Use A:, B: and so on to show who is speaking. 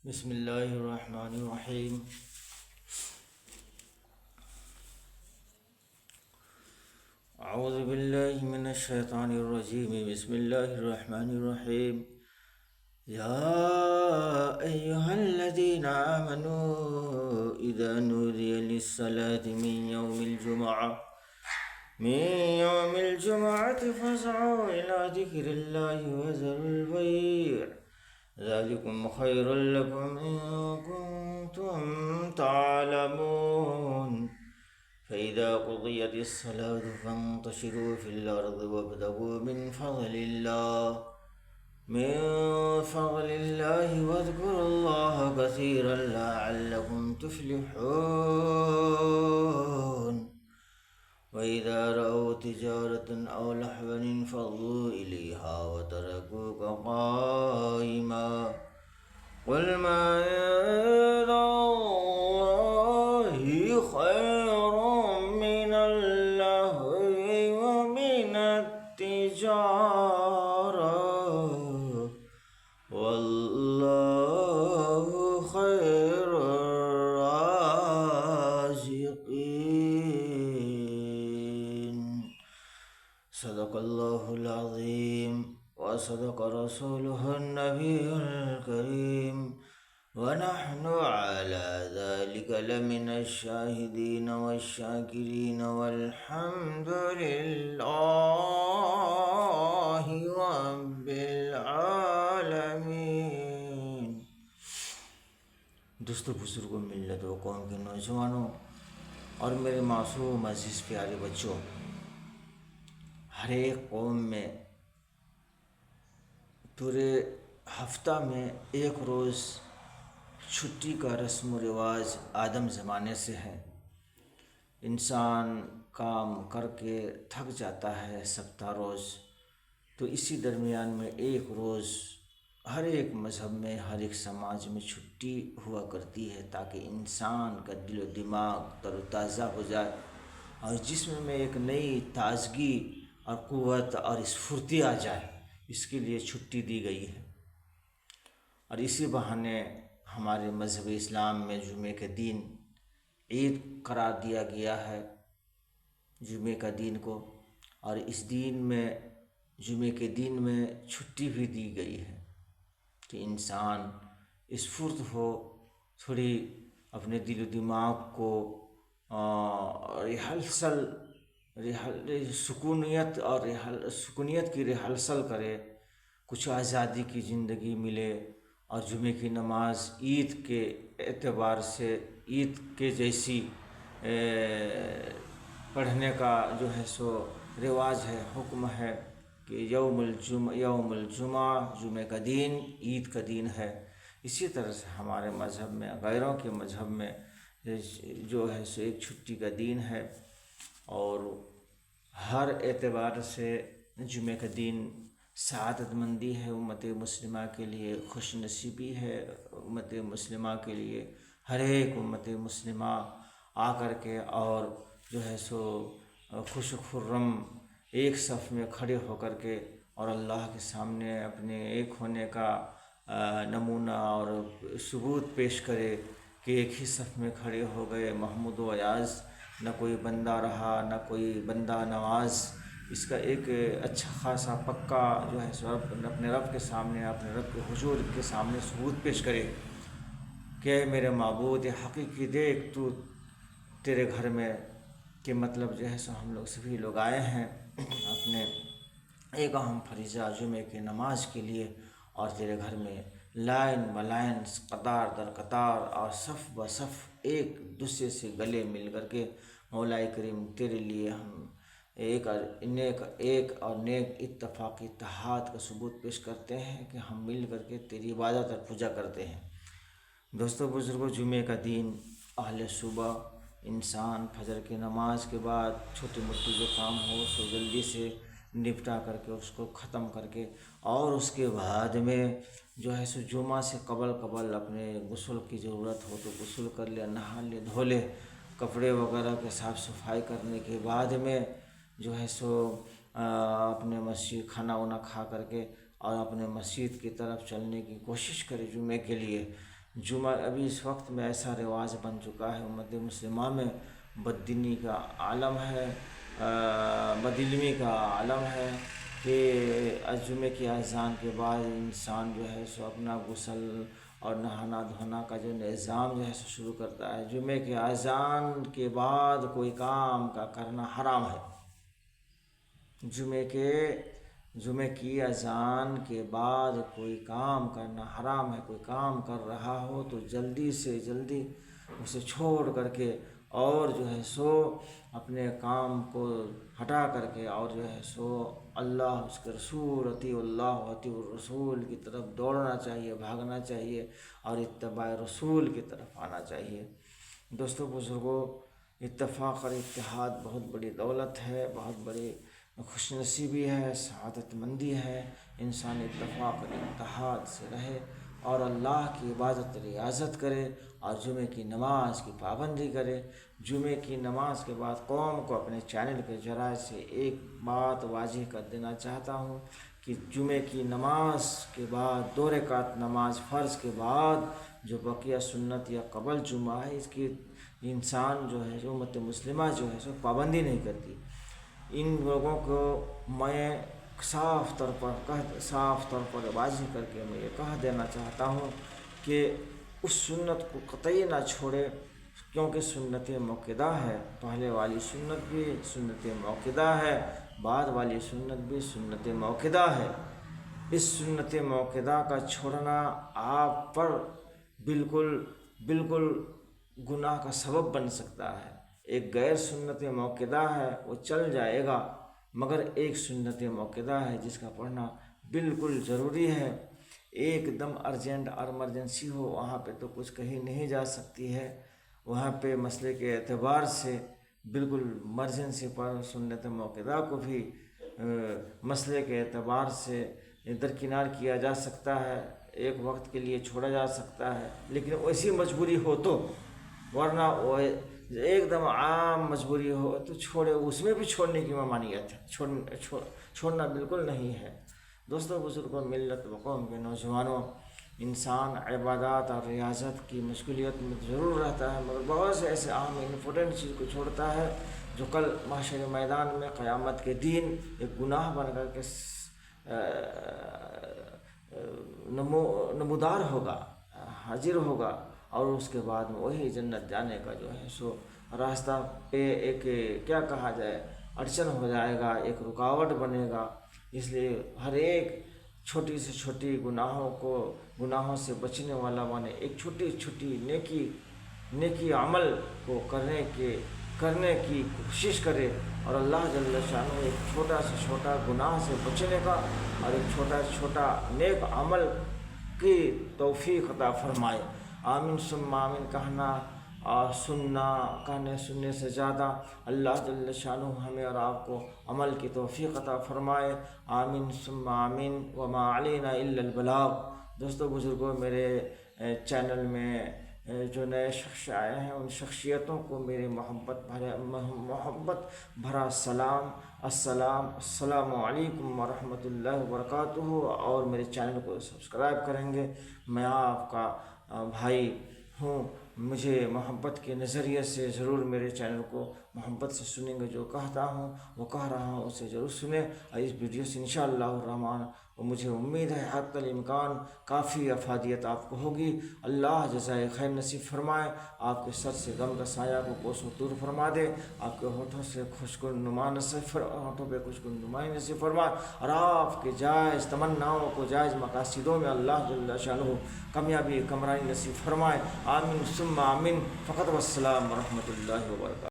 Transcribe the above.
A: بسم اللہ الرحمن الرحیم۔ اعوذ باللہ من الشیطان الرجیم، بسم اللہ الرحمن الرحیم۔ یا ایہا الذین آمنوا اذا نودی للصلاة من يوم الجمعة فاسعوا إلى ذكر الله وذروا البيع ذلكم خير لكم إن كنتم تعلمون فإذا قضيت الصلاة فانتشروا في الأرض وابتغوا من فضل الله واذكروا الله كثيرا لعلكم تفلحون وإذا رأوا تجارة أو لهوا انفضوا إليها وتركوك قائما قل ما عند الله خير من اللهو ومن التجارة والله خير الرازقين۔ صدق اللہ العظیم وصدق رسوله النبی الکریم ونحن على ذلك لمن الشاہدین والشاکرین والحمد للہ رب العالمین۔ دوستو، بزرگوں، ملت و قوم کے نوجوانوں اور میرے معصوم عزیز پیارے بچوں، ہر ایک قوم میں پورے ہفتہ میں ایک روز چھٹی کا رسم و رواج آدم زمانے سے ہے۔ انسان کام کر کے تھک جاتا ہے سبتہ روز، تو اسی درمیان میں ایک روز ہر ایک مذہب میں، ہر ایک سماج میں چھٹی ہوا کرتی ہے تاکہ انسان کا دل و دماغ تر و تازہ ہو جائے اور جسم میں ایک نئی تازگی اور قوت اور اسپھورتی آ جائے۔ اس کے لیے چھٹی دی گئی ہے، اور اسی بہانے ہمارے مذہب اسلام میں جمعے کے دن عید قرار دیا گیا ہے، جمعے کا دن کو، اور اس دن میں جمعے کے دن میں چھٹی بھی دی گئی ہے کہ انسان اسپھورت ہو، تھوڑی اپنے دل و دماغ کو سکونیت کی ریہرسل کرے، کچھ آزادی کی زندگی ملے، اور جمعے کی نماز عید کے اعتبار سے عید کے جیسی پڑھنے کا جو ہے سو رواج ہے، حکم ہے کہ یوم الجمعہ جمعے کا دن عید کا دن ہے۔ اسی طرح سے ہمارے مذہب میں، غیروں کے مذہب میں جو ہے سو ایک چھٹی کا دن ہے، اور ہر اعتبار سے جمعے کا دن سعادت مندی ہے امت مسلمہ کے لیے، خوش نصیبی ہے امت مسلمہ کے لیے۔ ہر ایک امت مسلمہ آ کر کے اور جو ہے سو خوش خرم ایک صف میں کھڑے ہو کر کے اور اللہ کے سامنے اپنے ایک ہونے کا نمونہ اور ثبوت پیش کرے کہ ایک ہی صف میں کھڑے ہو گئے، محمود و ایاز، نہ کوئی بندہ رہا نہ کوئی بندہ نواز۔ اس کا ایک اچھا خاصا پکا جو ہے سو اپنے رب کے سامنے، اپنے رب کے حضور کے سامنے ثبوت پیش کرے کہ میرے معبود حقیقی دیکھ تو تیرے گھر میں، کہ مطلب جو ہے سو ہم لوگ سبھی لوگ آئے ہیں اپنے ایک اہم فریضہ جمعے کی نماز کے لیے، اور تیرے گھر میں لائن بلائن، قطار در قطار اور صف بصف ایک دوسرے سے گلے مل کر کے مولا کریم تیرے لیے ہم ایک اور نیک اتفاق اتحاد کا ثبوت پیش کرتے ہیں کہ ہم مل کر کے تیری عبادت اور پوجا کرتے ہیں۔ دوستو، بزرگوں، جمعے کا دن اہل صبح انسان فجر کی نماز کے بعد چھوٹی موٹی جو کام ہو سو جلدی سے نپٹا کر کے اس کو ختم کر کے، اور اس کے بعد میں جو ہے سو جمعہ سے قبل اپنے غسل کی ضرورت ہو تو غسل کر لے، نہا لے، دھو لے، کپڑے وغیرہ کے صاف صفائی کرنے کے بعد میں جو ہے سو اپنے مسجد کھانا وانا کھا کر کے اور اپنے مسجد کی طرف چلنے کی کوشش کرے جمعے کے لیے۔ جمعہ ابھی اس وقت میں ایسا رواج بن چکا ہے امت مسلمہ میں، بددینی کا عالم ہے، بدعلمی کا عالم ہے کہ جمعے کی اذان کے بعد انسان جو ہے سو اپنا غسل اور نہانا دھونا کا جو نظام جو ہے سو شروع کرتا ہے۔ جمعے کے اذان کے بعد کوئی کام کا کرنا حرام ہے۔ جمعے کی اذان کے بعد کوئی کام کرنا حرام ہے۔ کوئی کام کر رہا ہو تو جلدی سے جلدی اسے چھوڑ کر کے اور جو ہے سو اپنے کام کو ہٹا کر کے اور جو ہے سو اللہ، اس کے رسول، اطیع اللہ اطیع الرسول کی طرف دوڑنا چاہیے، بھاگنا چاہیے اور اتباع رسول کی طرف آنا چاہیے۔ دوستو بزرگوں، اتفاق اور اتحاد بہت بڑی دولت ہے، بہت بڑی خوش نصیبی ہے، سعادت مندی ہے۔ انسان اتفاق اور اتحاد سے رہے اور اللہ کی عبادت ریاضت کرے اور جمعے کی نماز کی پابندی کرے۔ جمعے کی نماز کے بعد قوم کو اپنے چینل کے ذرائع سے ایک بات واضح کر دینا چاہتا ہوں کہ جمعے کی نماز کے بعد 2 رکعت نماز فرض کے بعد جو بقیہ سنت یا قبل جمعہ ہے، اس کی انسان جو ہے جو امت مسلمہ جو ہے سو پابندی نہیں کرتی۔ ان لوگوں کو میں صاف طور پر واضح کر کے میں یہ کہہ دینا چاہتا ہوں کہ اس سنت کو قطعی نہ چھوڑے، کیونکہ سنت موقدہ ہے۔ پہلے والی سنت بھی سنت موقدہ ہے، بعد والی سنت بھی سنت موقدہ ہے۔ اس سنت موقدہ کا چھوڑنا آپ پر بالکل گناہ کا سبب بن سکتا ہے۔ ایک غیر سنت موقدہ ہے وہ چل جائے گا، مگر ایک سنت موقدہ ہے جس کا پڑھنا بالکل ضروری ہے۔ ایک دم ارجنٹ اور ایمرجنسی ہو، وہاں پہ تو کچھ کہیں نہیں جا سکتی ہے، وہاں پہ مسئلے کے اعتبار سے بالکل ایمرجنسی پر سنت موقدہ کو بھی مسئلے کے اعتبار سے درکنار کیا جا سکتا ہے، ایک وقت کے لیے چھوڑا جا سکتا ہے، لیکن ایسی مجبوری ہو تو، ورنہ وہ ایک دم عام مجبوری ہو تو چھوڑے، اس میں بھی چھوڑنے کی ممانعت ہے، چھوڑنا بالکل نہیں ہے۔ دوستوں بزرگوں، ملت و قوم کے نوجوانوں، انسان عبادات اور ریاضت کی مشغولیت میں ضرور رہتا ہے، مگر بہت سے ایسے اہم امپورٹنٹ چیز کو چھوڑتا ہے جو کل محشر میدان میں قیامت کے دن ایک گناہ بن کر کے نمودار ہوگا، حاضر ہوگا، اور اس کے بعد میں وہی جنت جانے کا جو ہے سو راستہ پہ ایک کیا کہا جائے اڑچن ہو جائے گا، ایک رکاوٹ بنے گا۔ اس لیے ہر ایک چھوٹی سے چھوٹی گناہوں سے بچنے والا مانے ایک چھوٹی نیکی عمل کو کرنے کی کوشش کرے، اور اللہ جل شانہ ایک چھوٹا سے چھوٹا گناہ سے بچنے کا اور ایک چھوٹا سے چھوٹا نیک عمل کی توفیق عطا فرمائے۔ آمین ثم آمین سننے سے زیادہ اللہ جل شانہ ہمیں اور آپ کو عمل کی توفیق عطا فرمائے۔ آمین ثم آمین وما علینا الا البلاغ۔ دوستو بزرگوں، میرے چینل میں جو نئے شخص آئے ہیں ان شخصیتوں کو میرے محبت بھرا السلام علیکم ورحمۃ اللہ وبرکاتہ، اور میرے چینل کو سبسکرائب کریں گے۔ میں آپ کا بھائی ہوں، مجھے محبت کے نظریے سے ضرور میرے چینل کو محبت سے سنیں گے، جو کہتا ہوں وہ کہہ رہا ہوں اسے ضرور سنیں، اور اس ویڈیو سے انشاءاللہ الرحمن مجھے امید ہے حق الامکان کافی افادیت آپ کو ہوگی۔ اللہ جزائے خیر نصیب فرمائے، آپ کے سر سے غم کا سایہ کو کوس و دور فرما دے، آپ کے ہونٹوں سے ہونٹوں پہ خوشگل نمائی نصیب فرمائے، اور آپ کے جائز تمناؤں کو جائز مقاصدوں میں اللہ جل شانہ کامیابی کمرانی نصیب فرمائے۔ آمین ثم آمین۔ فقط والسلام ورحمۃ اللہ وبرکاتہ۔